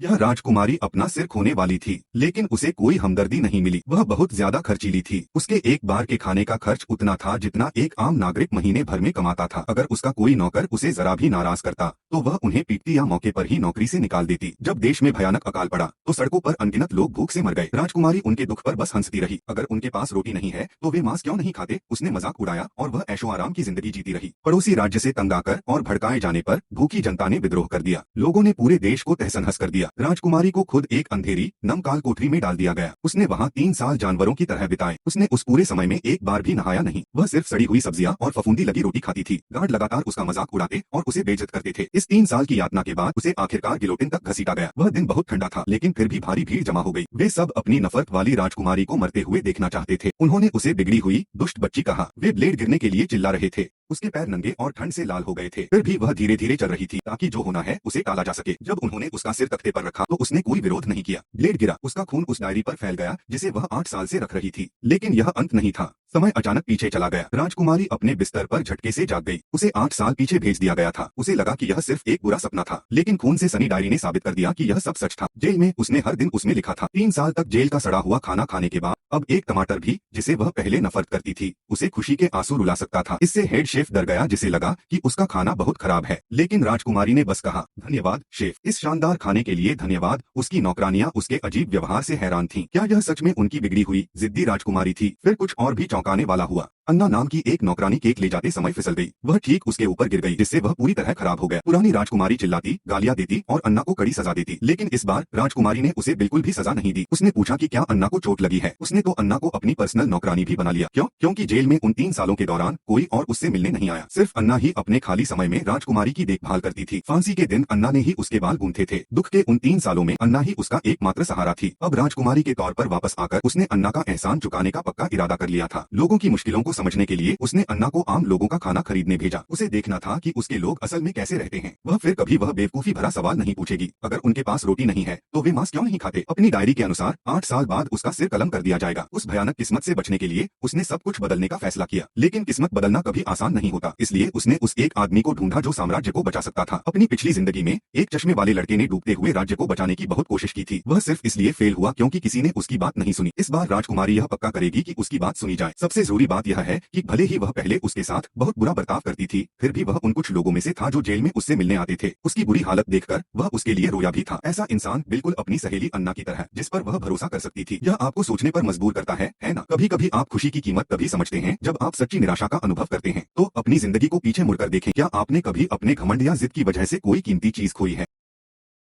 यह राजकुमारी अपना सिर खोने वाली थी, लेकिन उसे कोई हमदर्दी नहीं मिली। वह बहुत ज्यादा खर्चीली थी। उसके एक बार के खाने का खर्च उतना था जितना एक आम नागरिक महीने भर में कमाता था। अगर उसका कोई नौकर उसे जरा भी नाराज करता तो वह उन्हें पीटती या मौके पर ही नौकरी से निकाल देती। जब देश में भयानक अकाल पड़ा तो सड़कों पर अनगिनत लोग भूख से मर गए। राजकुमारी उनके दुख पर बस हंसती रही। अगर उनके पास रोटी नहीं है तो वे मांस क्यों नहीं खाते, उसने मजाक उड़ाया और वह ऐशो आराम की जिंदगी जीती रही। पड़ोसी राज्य से तंग आकर और भड़काए जाने पर भूखी जनता ने विद्रोह कर दिया। लोगों ने पूरे देश को तहस-नहस कर दिया। राजकुमारी को खुद एक अंधेरी नमकाल कोठरी में डाल दिया गया। उसने वहाँ 3 साल जानवरों की तरह बिताए। उसने उस पूरे समय में एक बार भी नहाया नहीं। वह सिर्फ सड़ी हुई सब्जियां और फफूंदी लगी रोटी खाती थी। गार्ड लगातार उसका मजाक उड़ाते और उसे बेइज्जत करते थे। इस 3 साल की यातना के बाद उसे आखिरकार गिलोटिन तक घसीटा गया। वह दिन बहुत ठंडा था, लेकिन फिर भी भारी भीड़ जमा हो गई। वे सब अपनी नफरत वाली राजकुमारी को मरते हुए देखना चाहते थे। उन्होंने उसे बिगड़ी हुई दुष्ट बच्ची कहा। वे ब्लेड गिरने के लिए चिल्ला रहे थे। उसके पैर नंगे और ठंड से लाल हो गए थे। फिर भी वह धीरे धीरे चल रही थी ताकि जो होना है उसे टाला जा सके। जब उन्होंने उसका सिर तख्ते पर रखा तो उसने कोई विरोध नहीं किया। ब्लेड गिरा, उसका खून उस डायरी पर फैल गया जिसे वह 8 साल से रख रही थी। लेकिन यह अंत नहीं था। समय अचानक पीछे चला गया। राजकुमारी अपने बिस्तर पर झटके से जाग गई। उसे 8 साल पीछे भेज दिया गया था। उसे लगा कि यह सिर्फ एक बुरा सपना था, लेकिन खून से सनी डायरी ने साबित कर दिया कि यह सब सच था। जेल में उसने हर दिन उसमें लिखा था। 3 साल तक जेल का सड़ा हुआ खाना खाने के बाद अब एक टमाटर भी, जिसे वह पहले नफरत करती थी, उसे खुशी के आंसू रुला सकता था। इससे हेड शेफ डर गया, जिसे लगा कि उसका खाना बहुत खराब है। लेकिन राजकुमारी ने बस कहा, धन्यवाद शेफ, इस शानदार खाने के लिए धन्यवाद। उसकी नौकरानियां उसके अजीब व्यवहार से हैरान थीं। क्या यह सच में उनकी बिगड़ी हुई जिद्दी राजकुमारी थी? फिर कुछ और भी चौंकाने वाला हुआ। अन्ना नाम की एक नौकरानी केक ले जाते समय फिसल गई। वह ठीक उसके ऊपर गिर गई, जिससे वह पूरी तरह खराब हो गया। पुरानी राजकुमारी चिल्लाती, गालियां देती और अन्ना को कड़ी सजा देती, लेकिन इस बार राजकुमारी ने उसे बिल्कुल भी सजा नहीं दी। उसने पूछा कि क्या अन्ना को चोट लगी है। उसने तो अन्ना को अपनी पर्सनल नौकरानी भी बना लिया। क्यों? क्योंकि जेल में उन 3 सालों के दौरान कोई और उससे मिलने नहीं आया। सिर्फ अन्ना ही अपने खाली समय में राजकुमारी की देखभाल करती थी। फांसी के दिन अन्ना ने ही उसके बाल गूंथे थे। दुख के उन 3 सालों में अन्ना ही उसका एकमात्र सहारा थी। अब राजकुमारी के तौर पर वापस आकर उसने अन्ना का एहसान चुकाने का पक्का इरादा कर लिया था। लोगों की मुश्किलों को समझने के लिए उसने अन्ना को आम लोगों का खाना खरीदने भेजा। उसे देखना था कि उसके लोग असल में कैसे रहते हैं। वह फिर कभी वह बेवकूफी भरा सवाल नहीं पूछेगी। अगर उनके पास रोटी नहीं है तो वे मांस क्यों नहीं खाते। अपनी डायरी के अनुसार 8 साल बाद उसका सिर कलम कर दिया जाएगा। उस भयानक किस्मत से बचने के लिए उसने सब कुछ बदलने का फैसला किया। लेकिन किस्मत बदलना कभी आसान नहीं होता, इसलिए उसने उस एक आदमी को ढूंढा जो साम्राज्य को बचा सकता था। अपनी पिछली जिंदगी में एक चश्मे वाले लड़के ने डूबते हुए राज्य को बचाने की बहुत कोशिश की थी। वह सिर्फ इसलिए फेल हुआ क्योंकि किसी ने उसकी बात नहीं सुनी। इस बार राजकुमारी यह पक्का करेगी कि उसकी बात सुनी जाए। सबसे जरूरी बात यह है कि भले ही वह पहले उसके साथ बहुत बुरा बर्ताव करती थी, फिर भी वह उन कुछ लोगों में से था जो जेल में उससे मिलने आते थे। उसकी बुरी हालत देखकर वह उसके लिए रोया भी था। ऐसा इंसान बिल्कुल अपनी सहेली अन्ना की तरह, जिस पर वह भरोसा कर सकती थी। यह आपको सोचने पर मजबूर करता है ना? कभी कभी आप खुशी की कीमत तभी समझते हैं जब आप सच्ची निराशा का अनुभव करते हैं। तो अपनी जिंदगी को पीछे मुड़कर देखें। क्या आपने कभी अपने घमंड या जिद की वजह से कोई कीमती चीज खोई है?